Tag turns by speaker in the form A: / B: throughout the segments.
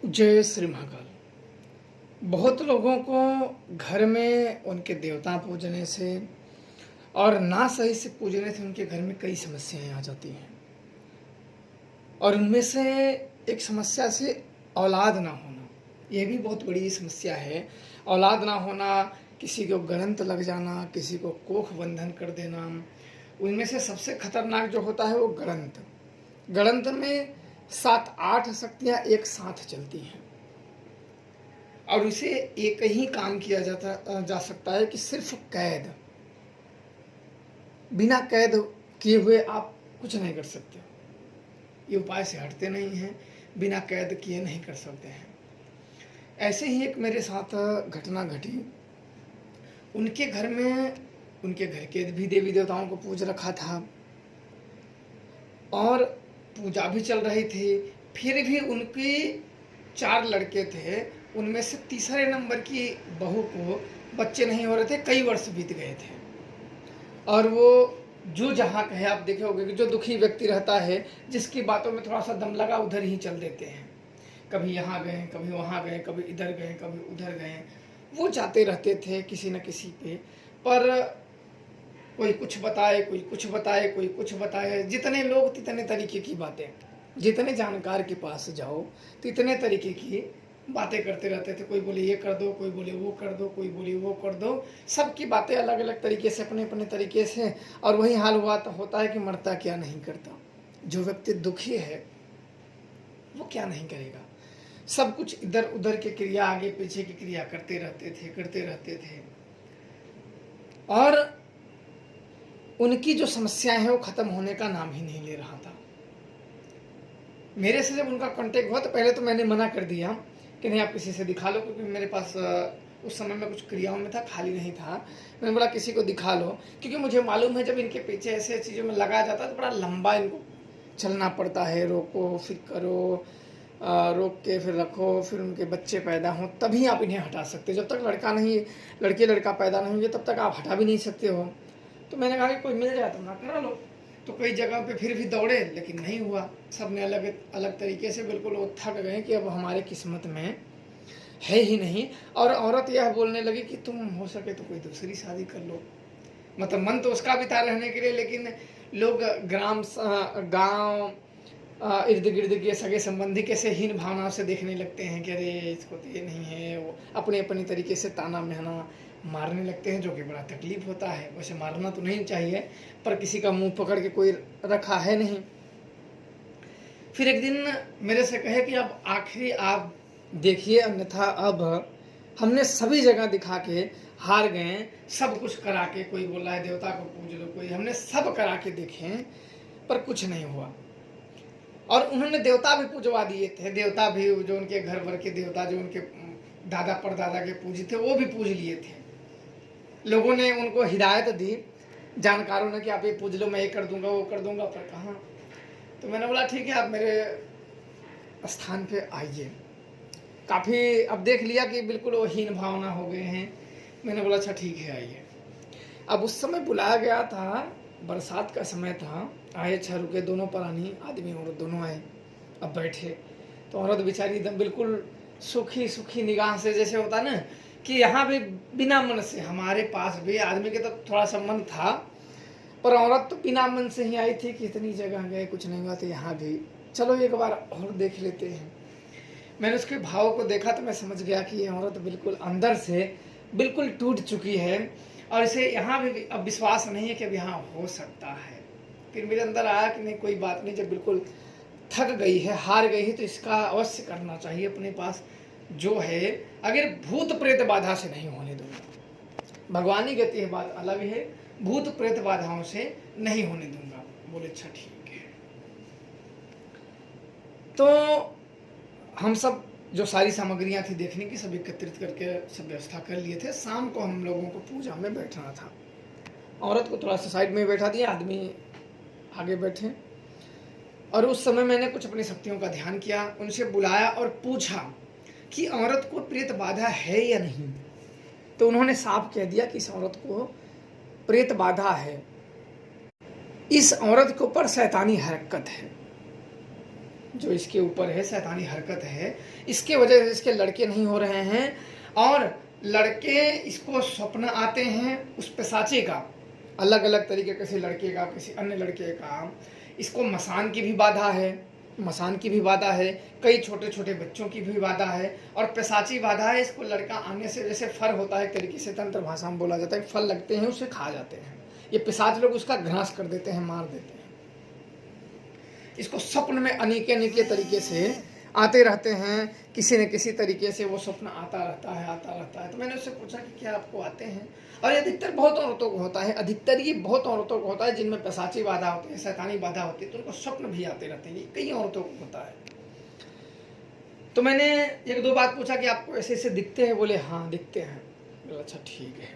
A: जय श्री महाकाल। बहुत लोगों को घर में उनके देवता पूजने से और ना सही से पूजने से उनके घर में कई समस्याएं आ जाती हैं। और उनमें से एक समस्या से औलाद ना होना, ये भी बहुत बड़ी समस्या है। औलाद ना होना, किसी को ग्रंथ लग जाना, किसी को कोख बंधन कर देना। उनमें से सबसे खतरनाक जो होता है वो ग्रंथ। ग्रंथ में 7-8 शक्तियाँ एक साथ चलती हैं और इसे एक ही काम किया जा सकता है कि सिर्फ कैद, बिना कैद किए हुए आप कुछ नहीं कर सकते। ये उपाय से हटते नहीं हैं, बिना कैद किए नहीं कर सकते हैं। ऐसे ही एक मेरे साथ घटना घटी। उनके घर में उनके घर के भी देवी देवताओं को पूज रखा था और पूजा भी चल रही थी। फिर भी उनके 4 लड़के थे, उनमें से तीसरे नंबर की बहू को बच्चे नहीं हो रहे थे, कई वर्ष बीत गए थे। और वो जो जहाँ कहे, आप देखे होंगे कि जो दुखी व्यक्ति रहता है, जिसकी बातों में थोड़ा सा दम लगा उधर ही चल देते हैं। कभी यहाँ गए, कभी वहाँ गए, कभी इधर गए, कभी उधर गए। वो जाते रहते थे किसी न किसी पे, पर कोई कुछ बताए, कोई कुछ बताए, कोई कुछ बताए। जितने लोग तितने तरीके की बातें, जितने जानकार के पास जाओ तितने तरीके की बातें करते रहते थे। कोई बोले ये कर दो, कोई बोले वो कर दो, कोई बोले वो कर दो। सबकी बातें अलग अलग तरीके से, अपने अपने तरीके से। और वही हाल होता है कि मरता क्या नहीं करता। जो व्यक्ति दुखी है वो क्या नहीं करेगा। सब कुछ इधर उधर की क्रिया, आगे पीछे की क्रिया करते रहते थे। और उनकी जो समस्याएं हैं वो खत्म होने का नाम ही नहीं ले रहा था। मेरे से जब उनका कांटेक्ट हुआ तो पहले तो मैंने मना कर दिया कि नहीं, आप किसी से दिखा लो, क्योंकि मेरे पास उस समय में कुछ क्रियाओं में था, खाली नहीं था। मैंने बोला किसी को दिखा लो, क्योंकि मुझे मालूम है जब इनके पीछे ऐसे चीज़ों में लगाया जाता है तो बड़ा लंबा इनको चलना पड़ता है। रोको, फिर करो, रोक के फिर रखो, फिर उनके बच्चे पैदा हों, तभी आप इन्हें हटा सकते। जब तक लड़का पैदा नहीं होंगे तब तक आप हटा भी नहीं सकते हो। तो मैंने कहा कि कोई मिल जाए तो ना करा लो। तो कई जगह पे फिर भी दौड़े, लेकिन नहीं हुआ। सब ने अलग अलग तरीके से, बिल्कुल वो थक गए कि अब हमारे किस्मत में है ही नहीं। और औरत यह बोलने लगी कि तुम हो सके तो कोई दूसरी शादी कर लो। मतलब मन तो उसका भी था रहने के लिए, लेकिन लोग गांव इर्द गिर्द के सगे संबंधी कैसे हीन भावना से देखने लगते हैं कि अरे इसको तो ये नहीं है। वो अपने अपने तरीके से ताना महना मारने लगते हैं, जो कि बड़ा तकलीफ होता है। वैसे मारना तो नहीं चाहिए, पर किसी का मुंह पकड़ के कोई रखा है नहीं। फिर एक दिन मेरे से कहे कि अब आखिरी आप देखिए, अन्यथा अब हमने सभी जगह दिखा के हार गए, सब कुछ करा के। कोई बोला है देवता को पूज लो, कोई, हमने सब करा के देखे पर कुछ नहीं हुआ। और उन्होंने देवता भी पूजवा दिए थे। देवता भी जो उनके घर भर के देवता, जो उनके दादा परदादा के पूजी थे, वो भी पूज लिए थे। लोगों ने उनको हिदायत दी, जानकारों ने, कि आप ये पूज लो, मैं ये कर दूंगा, वो कर दूंगा, पर कहाँ। तो मैंने बोला ठीक है, आप मेरे स्थान पे आइए। काफ़ी अब देख लिया कि बिल्कुल वो हीन भावना हो गए हैं। मैंने बोला अच्छा ठीक है, आइए। अब उस समय बुलाया गया था, बरसात का समय था। आए, अच्छा रुके, दोनों प्राणी, आदमी औरत दोनों आए। अब बैठे तो औरत बेचारी एकदम बिल्कुल सुखी सुखी निगाह से, जैसे होता ना कि यहाँ भी बिना मन से, हमारे पास भी आदमी के तो थोड़ा सा मन था, पर औरत तो बिना मन से ही आई थी कि इतनी जगह गए कुछ नहीं हुआ, तो यहाँ भी चलो एक बार और देख लेते हैं। मैंने उसके भाव को देखा तो मैं समझ गया कि ये औरत बिल्कुल अंदर से बिल्कुल टूट चुकी है और इसे यहाँ भी अब विश्वास नहीं है कि अब यहाँ हो सकता है। फिर मेरे अंदर आया कि नहीं, कोई बात नहीं, जब बिल्कुल थक गई है, हार गई है, तो इसका अवश्य करना चाहिए। अपने पास जो है, अगर भूत प्रेत बाधा से नहीं होने दूंगा। भगवानी गति है, बात अलग है, भूत प्रेत बाधाओं से नहीं होने दूंगा। बोले अच्छा ठीक है। तो हम सब जो सारी सामग्रियां थी देखने की, सब एकत्रित करके सब व्यवस्था कर लिए थे। शाम को हम लोगों को पूजा में बैठना था। औरत को थोड़ा सा साइड में बैठा दिया, आदमी आगे बैठे। और उस समय मैंने कुछ अपनी शक्तियों का ध्यान किया, उनसे बुलाया और पूछा कि औरत को प्रेत बाधा है या नहीं। तो उन्होंने साफ कह दिया कि इस औरत को प्रेत बाधा है, इस औरत के ऊपर शैतानी हरकत है। जो इसके ऊपर है, शैतानी हरकत है, इसके वजह से इसके लड़के नहीं हो रहे हैं। और लड़के इसको स्वप्न आते हैं उस पिशाचे का, अलग अलग तरीके, किसी लड़के का, किसी अन्य लड़के का। इसको मसान की भी बाधा है, मसान की भी बाधा है, कई छोटे छोटे बच्चों की भी बाधा है, और पिशाची बाधा है। इसको लड़का आने से, जैसे फर होता है एक तरीके से, तंत्र भाषा में बोला जाता है, फल लगते हैं उसे खा जाते हैं, ये पिशाच लोग उसका घ्रास कर देते हैं, मार देते हैं। इसको स्वप्न में अनेके अनेके तरीके से आते रहते हैं, किसी न किसी तरीके से वो स्वप्न आता रहता है, आता रहता है। तो मैंने उससे पूछा कि क्या आपको आते हैं? और ये अधिकतर बहुत औरतों को होता है, अधिकतर ये बहुत औरतों को होता है जिनमें पिशाची बाधा होती है, शैतानी बाधा होती है, तो उनको स्वप्न भी आते रहते हैं, कई औरतों को होता है। तो मैंने एक दो बात पूछा कि आपको ऐसे ऐसे दिखते हैं? बोले हाँ दिखते हैं। बोला अच्छा ठीक है।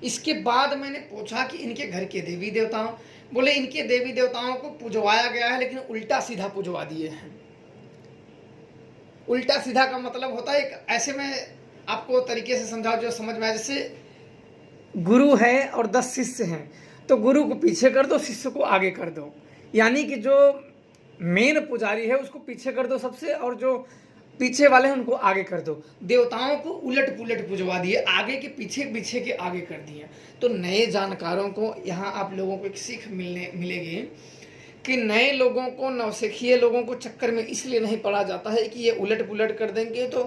A: इसके बाद मैंने पूछा कि इनके घर के देवी देवताओं? बोले इनके देवी देवताओं को पुजवाया गया है, लेकिन उल्टा सीधा पुजवा दिए हैं। उल्टा सीधा का मतलब होता है, एक ऐसे में आपको तरीके से समझाओ जो समझ में आए। जैसे गुरु है और 10 शिष्य हैं, तो गुरु को पीछे कर दो, शिष्य को आगे कर दो। यानी कि जो मेन पुजारी है उसको पीछे कर दो सबसे, और जो पीछे वाले हैं उनको आगे कर दो। देवताओं को उलट पुलट पुजवा दिए, आगे के पीछे, पीछे के आगे कर दिए। तो नए जानकारों को यहाँ आप लोगों को एक सीख मिलेगी कि नए लोगों को, नवसिखिए लोगों को चक्कर में इसलिए नहीं पड़ा जाता है कि ये उलट पुलट कर देंगे तो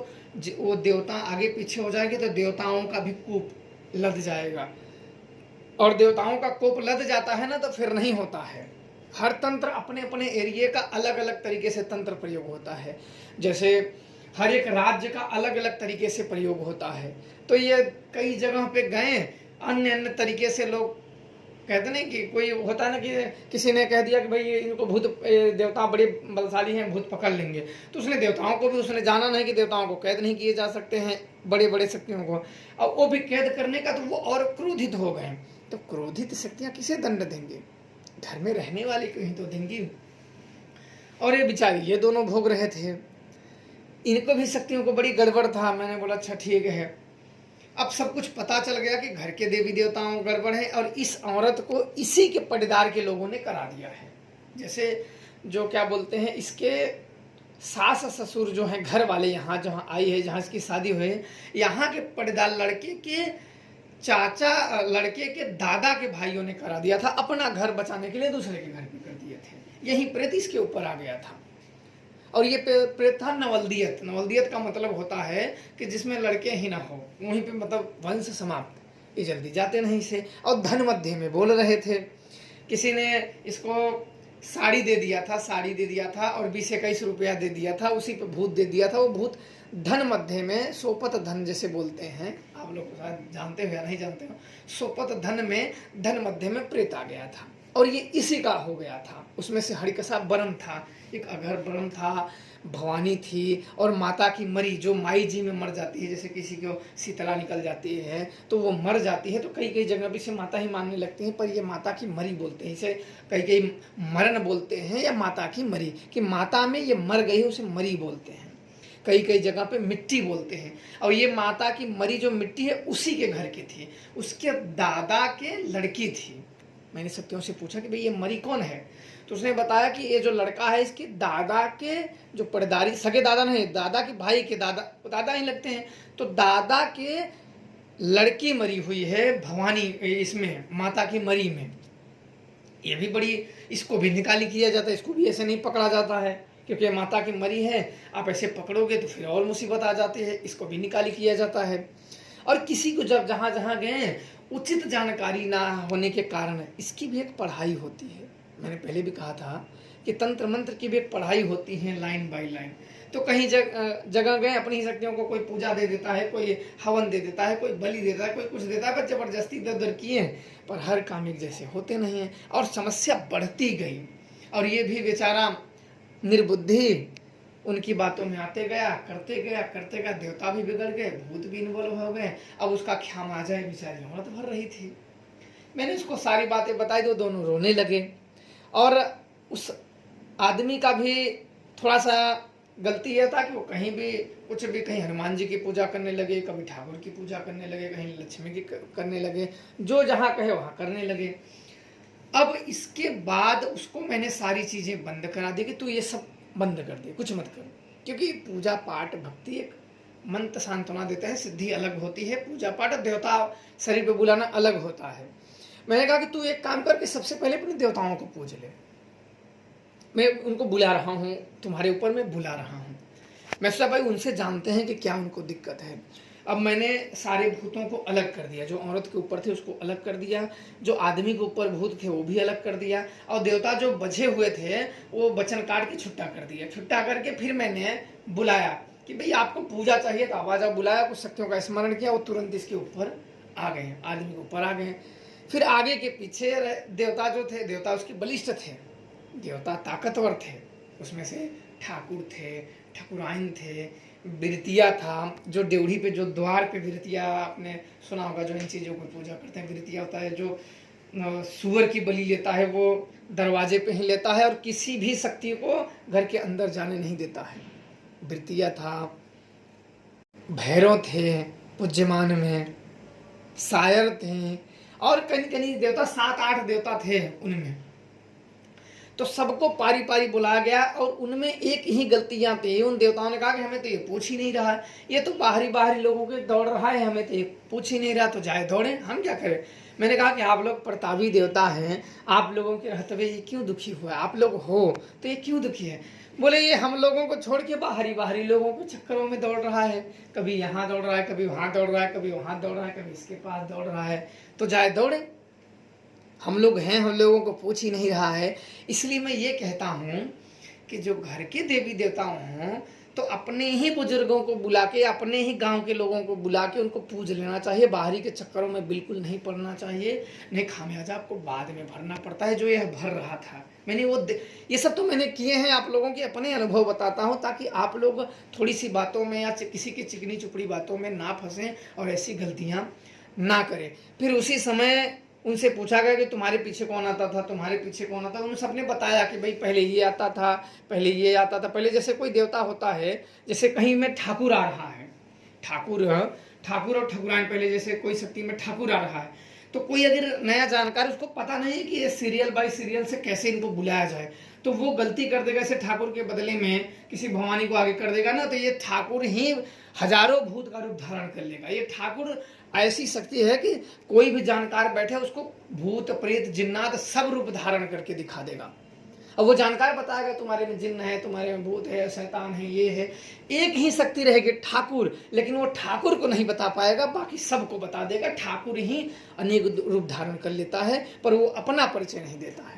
A: वो देवता आगे पीछे हो जाएंगे, तो देवताओं का भी कोप लद जाएगा। और देवताओं का कोप लद जाता है ना, तो फिर नहीं होता है। हर तंत्र अपने अपने एरिया का अलग अलग तरीके से तंत्र प्रयोग होता है। जैसे हर एक राज्य का अलग अलग तरीके से प्रयोग होता है। तो ये कई जगह पे गए, अन्य अन्य तरीके से लोग कहते नहीं कि कोई होता है ना कि किसी ने कह दिया कि भाई इनको भूत, देवता बड़े बलशाली हैं, भूत पकड़ लेंगे। तो उसने देवताओं को भी, उसने जाना नहीं कि देवताओं को कैद नहीं किए जा सकते हैं, बड़े बड़े शक्तियों को। और वो भी कैद करने का, तो वो और क्रोधित हो गए। तो क्रोधित शक्तियाँ किसे दंड देंगे? घर में रहने वाले को ही तो देंगी। और ये बेचारी, ये दोनों भोग रहे थे, इनको भी शक्तियों को बड़ी गड़बड़ था। मैंने बोला अच्छा ठीक है। अब सब कुछ पता चल गया कि घर के देवी देवताओं गड़बड़ है, और इस औरत को इसी के पटीदार के लोगों ने करा दिया है। जैसे जो क्या बोलते हैं, इसके सास ससुर जो हैं, घर वाले, यहाँ जहाँ आई है, जहाँ इसकी शादी हुई है, यहाँ के पटीदार लड़के के चाचा, लड़के के दादा के भाइयों ने करा दिया था। अपना घर बचाने के लिए दूसरे के घर पे कर दिए थे। यही प्रेत इसके ऊपर आ गया था। और ये प्रेत था नवलदियत। नवलदियत का मतलब होता है कि जिसमें लड़के ही ना हो, वहीं पे मतलब वंश समाप्त। ये जल्दी जाते नहीं से। और धन मध्य में बोल रहे थे। किसी ने इसको साड़ी दे दिया था, साड़ी दे दिया था, और 20-21 रुपया दे दिया था, उसी पे भूत दे दिया था। वो भूत धन मध्य में, सोपत धन जैसे बोलते हैं, आप लोग शायद जानते हो या नहीं जानते हो, सोपत धन में, धन मध्य में प्रेत आ गया था। और ये इसी का हो गया था। उसमें से हरिकसा बरम था, एक अघर बरम था, भवानी थी, और माता की मरी, जो माई जी में मर जाती है। जैसे किसी को शीतला निकल जाती है तो वो मर जाती है, तो कई कई जगह भी इसे माता ही मानने लगते हैं, पर ये माता की मरी बोलते हैं। इसे कई कई मरण बोलते हैं, या माता की मरी, कि माता में ये मर गई, उसे मरी बोलते हैं। कई कई जगह पे मिट्टी बोलते हैं। और ये माता की मरी जो मिट्टी है, उसी के घर की थी, उसके दादा के लड़की थी। मैंने शक्तियों से पूछा कि भाई ये मरी कौन है? तो उसने बताया कि ये जो लड़का है, इसके दादा के जो पड़दारी, सगे दादा नहीं, दादा के भाई के दादा, दादा ही लगते हैं, तो दादा के लड़की मरी हुई है भवानी, इसमें माता की मरी में। ये भी बड़ी, इसको भी निकाली किया जाता है, इसको भी ऐसे नहीं पकड़ा जाता है, क्योंकि माता की मरी है, आप ऐसे पकड़ोगे तो फिर और मुसीबत आ जाती है। इसको भी निकाली किया जाता है। और किसी को जब जहाँ जहाँ गए, उचित जानकारी ना होने के कारण इसकी भी एक पढ़ाई होती है। मैंने पहले भी कहा था कि तंत्र मंत्र की भी एक पढ़ाई होती है, लाइन बाय लाइन। तो कहीं जगह गए, अपनी ही शक्तियों को कोई पूजा दे देता है, कोई हवन दे देता है, कोई बलि देता है, कोई कुछ देता है, पर जबरदस्ती इधर उधर किए, पर हर काम एक जैसे होते नहीं हैं, और समस्या बढ़ती गई। और ये भी बेचारा निर्बुद्धि उनकी बातों में आते गया, करते गया, करते गया, देवता भी बिगड़ गए, भूत भी इन्वॉल्व हो गए। अब उसका ख्याम आ जाए, बेचारी औरत भर रही थी। मैंने उसको सारी बातें बताई, तो दोनों रोने लगे। और उस आदमी का भी थोड़ा सा गलती यह था कि वो कहीं भी कुछ भी, कहीं हनुमान जी की पूजा करने लगे, कभी ठाकुर की पूजा करने लगे, कहीं लक्ष्मी की करने लगे, जो जहाँ कहे वहाँ करने लगे। अब इसके बाद उसको मैंने सारी चीज़ें बंद करा दी कि तू ये सब बंद कर दिया, कुछ मत करो, क्योंकि पूजा पाठ भक्ति एक मन तो सांत्वना देता है, सिद्धि अलग होती है, पूजा पाठ और देवता शरीर पे बुलाना अलग होता है। मैंने कहा कि तू एक काम कर कि सबसे पहले अपने देवताओं को पूज ले, मैं उनको बुला रहा हूँ, तुम्हारे ऊपर मैं बुला रहा हूँ। मैं सोचा भाई उनसे जानते हैं कि क्या उनको दिक्कत है। अब मैंने सारे भूतों को अलग कर दिया, जो औरत के ऊपर थे उसको अलग कर दिया, जो आदमी के ऊपर भूत थे वो भी अलग कर दिया, और देवता जो बचे हुए थे वो वचन काट के छुट्टा कर दिया। छुट्टा करके फिर मैंने बुलाया कि भाई आपको पूजा चाहिए, तो आवाज़ बुलाया, कुछ शक्तियों का स्मरण किया, वो तुरंत इसके ऊपर आ गए, आदमी के ऊपर आ गए। फिर आगे के पीछे देवता जो थे, देवता उसके बलिष्ठ थे, देवता ताकतवर थे, उसमें से ठाकुर थे, ठाकुराइन थे, बिरतिया था, जो ड्योढ़ी पे जो द्वार पे बिरतिया, आपने सुना होगा, जो इन चीज़ों को पूजा करते हैं, बिरतिया होता है जो सुअर की बलि लेता है, वो दरवाजे पे ही लेता है और किसी भी शक्ति को घर के अंदर जाने नहीं देता है। बिरतिया था, भैरव थे पूज्यमान में, शायर थे, और कहीं कहीं देवता 7-8 देवता थे उनमें। तो सबको पारी पारी बुलाया गया, और उनमें एक ही गलतियां थी। उन देवताओं ने कहा कि हमें तो ये पूछ ही नहीं रहा है, ये तो बाहरी लोगों के दौड़ रहा है, हमें तो ये पूछ ही नहीं रहा, तो जाए दौड़े, हम क्या करें। मैंने कहा कि आप लोग प्रतापी देवता हैं, आप लोगों के रहते हुए ये क्यों दुखी हुआ, आप लोग हो तो ये क्यों दुखी है। बोले ये हम लोगों को छोड़ के बाहरी लोगों को चक्करों में दौड़ रहा है, कभी यहाँ दौड़ रहा है, कभी वहाँ दौड़ रहा है, कभी वहाँ दौड़ रहा है, कभी इसके पास दौड़ रहा है, तो जाए दौड़े, हम लोग हैं, हम लोगों को पूछ ही नहीं रहा है। इसलिए मैं ये कहता हूँ कि जो घर के देवी देवता हों तो अपने ही बुजुर्गों को बुला के, अपने ही गांव के लोगों को बुला के उनको पूज लेना चाहिए, बाहरी के चक्करों में बिल्कुल नहीं पड़ना चाहिए, नहीं खामियाजा आपको बाद में भरना पड़ता है, जो यह भर रहा था। मैंने ये सब तो मैंने किए हैं, आप लोगों के अपने अनुभव बताता हूँ, ताकि आप लोग थोड़ी सी बातों में या किसी की चिकनी चुपड़ी बातों में ना फंसें और ऐसी गलतियाँ ना करें। फिर उसी समय उनसे पूछा गया कि तुम्हारे पीछे कौन आता था, तुम्हारे पीछे कौन आता था। उन सबने बताया कि भाई पहले ये आता था, पहले ये आता था। पहले जैसे कोई देवता होता है, जैसे कहीं में ठाकुर आ रहा है, ठाकुर और ठाकुराइन, पहले जैसे कोई शक्ति में ठाकुर आ रहा है, तो कोई अगर नया जानकार, उसको पता नहीं है कि ये सीरियल बाय सीरियल से कैसे इनको बुलाया जाए, तो वो गलती कर देगा, ऐसे ठाकुर के बदले में किसी भवानी को आगे कर देगा ना, तो ये ठाकुर ही हजारों भूत का रूप धारण कर लेगा। ये ठाकुर ऐसी शक्ति है कि कोई भी जानकार बैठे उसको भूत प्रेत जिन्नात सब रूप धारण करके दिखा देगा। अब वो जानकार बताएगा तुम्हारे में जिन्न है, तुम्हारे में भूत है, शैतान है, ये है। एक ही शक्ति रहेगी ठाकुर, लेकिन वो ठाकुर को नहीं बता पाएगा, बाकी सबको बता देगा। ठाकुर ही अनेक रूप धारण कर लेता है, पर वो अपना परिचय नहीं देता है।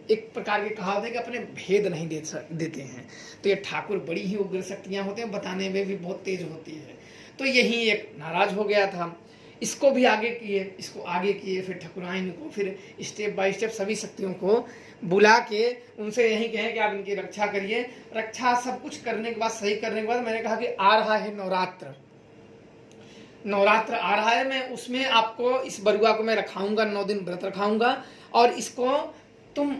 A: एक प्रकार की कहावत है कि अपने भेद नहीं देते हैं। तो ये ठाकुर बड़ी ही उग्र शक्तियां होते हैं, बताने में भी बहुत तेज होती है। तो यही एक नाराज हो गया था, इसको भी आगे किए, फिर ठकुराइन को, फिर स्टेप बाय स्टेप सभी शक्तियों को बुला के उनसे यही कहें कि आप इनकी रक्षा करिए। रक्षा सब कुछ करने के बाद, सही करने के बाद, मैंने कहा कि आ रहा है नवरात्र आ रहा है, मैं उसमें आपको इस बरुआ को मैं रखाऊंगा, 9 दिन व्रत रखाऊंगा, और इसको तुम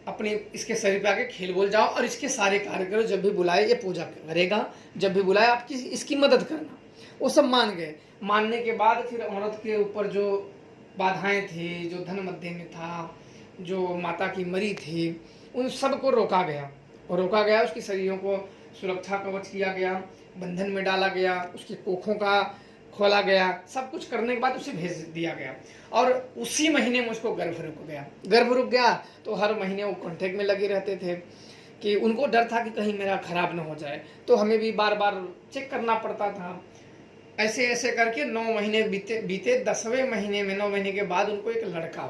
A: अपने इसके शरीर पे आके खेल बोल जाओ और इसके सारे कार्य करो। जब भी बुलाए ये पूजा करेगा, जब भी बुलाए आपकी इसकी मदद करना। वो सब मान गए। मानने के बाद फिर औरत के ऊपर जो बाधाएं थी, जो धन मध्य में था, जो माता की मरी थी, उन सब को रोका गया। उसकी शरीरों को सुरक्षा कवच किया गया, बंधन में डाला गया, उसकी कोखों का खोला गया। सब कुछ करने के बाद उसे भेज दिया गया, और उसी महीने में उसको गर्भ रुक गया। तो हर महीने वो कॉन्टेक्ट में लगे रहते थे कि उनको डर था कि कहीं मेरा खराब ना हो जाए, तो हमें भी बार बार चेक करना पड़ता था। ऐसे करके 9 महीने बीते 10वें महीने में, 9 महीने के बाद उनको एक लड़का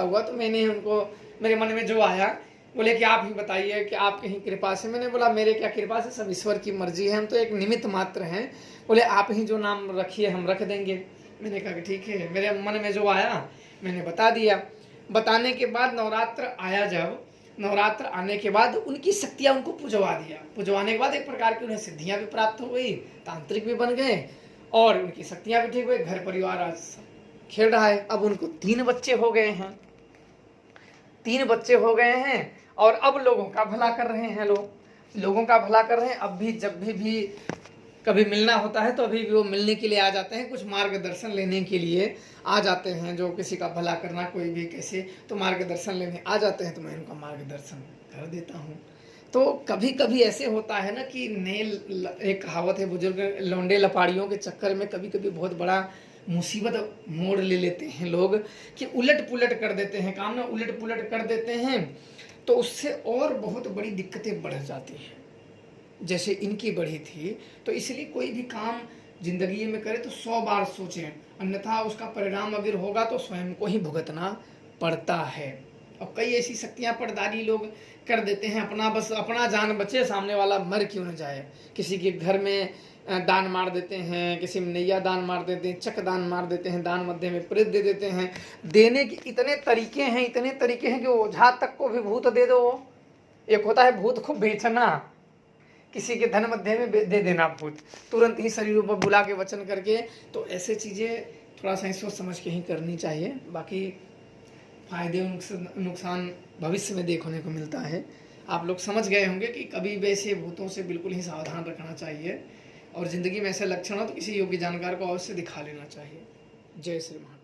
A: हुआ। तो मैंने उनको, मेरे मन में जो आया, बोले कि आप ही बताइए कि आपकी ही कृपा से। मैंने बोला मेरे क्या कृपा से, सब ईश्वर की मर्जी है, हम तो एक निमित्त मात्र हैं। बोले आप ही जो नाम रखिए हम रख देंगे। मैंने कहा कि ठीक है। मेरे मन में जो आया मैंने बता दिया। बताने के बाद नवरात्र आया, जब नवरात्र आने के बाद उनकी शक्तियाँ उनको पुजवाने के बाद एक प्रकार की उन्हें सिद्धियाँ भी प्राप्त हो गई, तांत्रिक भी बन गए, और उनकी शक्तियाँ भी ठीक हुई। घर परिवार आज खेल रहा है। अब उनको 3 बच्चे हो गए हैं, और अब लोगों का भला कर रहे हैं। अब भी जब भी कभी मिलना होता है तो अभी भी वो मिलने के लिए आ जाते हैं, कुछ मार्गदर्शन लेने के लिए आ जाते हैं। जो किसी का भला करना, कोई भी कैसे, तो मार्गदर्शन लेने आ जाते हैं, तो मैं उनका मार्गदर्शन कर देता हूँ। तो कभी कभी ऐसे होता है ना कि एक कहावत है बुजुर्ग, लौंडे लपाड़ियों के चक्कर में कभी कभी बहुत बड़ा मुसीबत मोड़ ले लेते हैं लोग, कि उलट पुलट कर देते हैं काम ना, उलट पुलट कर देते हैं, तो उससे और बहुत बड़ी दिक्कतें बढ़ जाती हैं, जैसे इनकी बढ़ी थी। तो इसलिए कोई भी काम जिंदगी में करे तो 100 बार सोचें, अन्यथा उसका परिणाम अगर होगा तो स्वयं को ही भुगतना पड़ता है। और कई ऐसी शक्तियां पर्दारी लोग कर देते हैं, बस अपना जान बचे, सामने वाला मर क्यों न जाए। किसी के घर में दान मार देते हैं, किसी में नैया दान मार देते हैं, चक दान मार देते हैं, दान मध्य में प्रेत दे देते हैं। देने के इतने तरीके हैं कि ओझा तक को भी भूत दे दो। एक होता है भूत को बेचना, किसी के धन मध्य में दे देना भूत, तुरंत ही शरीरों पर बुला के वचन करके। तो ऐसे चीज़ें थोड़ा सा सोच समझ के ही करनी चाहिए। बाकी फायदे नुकसान भविष्य में देखने को मिलता है। आप लोग समझ गए होंगे कि कभी वैसे भूतों से बिल्कुल ही सावधान रखना चाहिए, और ज़िंदगी में ऐसे लक्षण हो तो किसी योग्य जानकार को अवश्य दिखा लेना चाहिए। जय श्री महाकाल।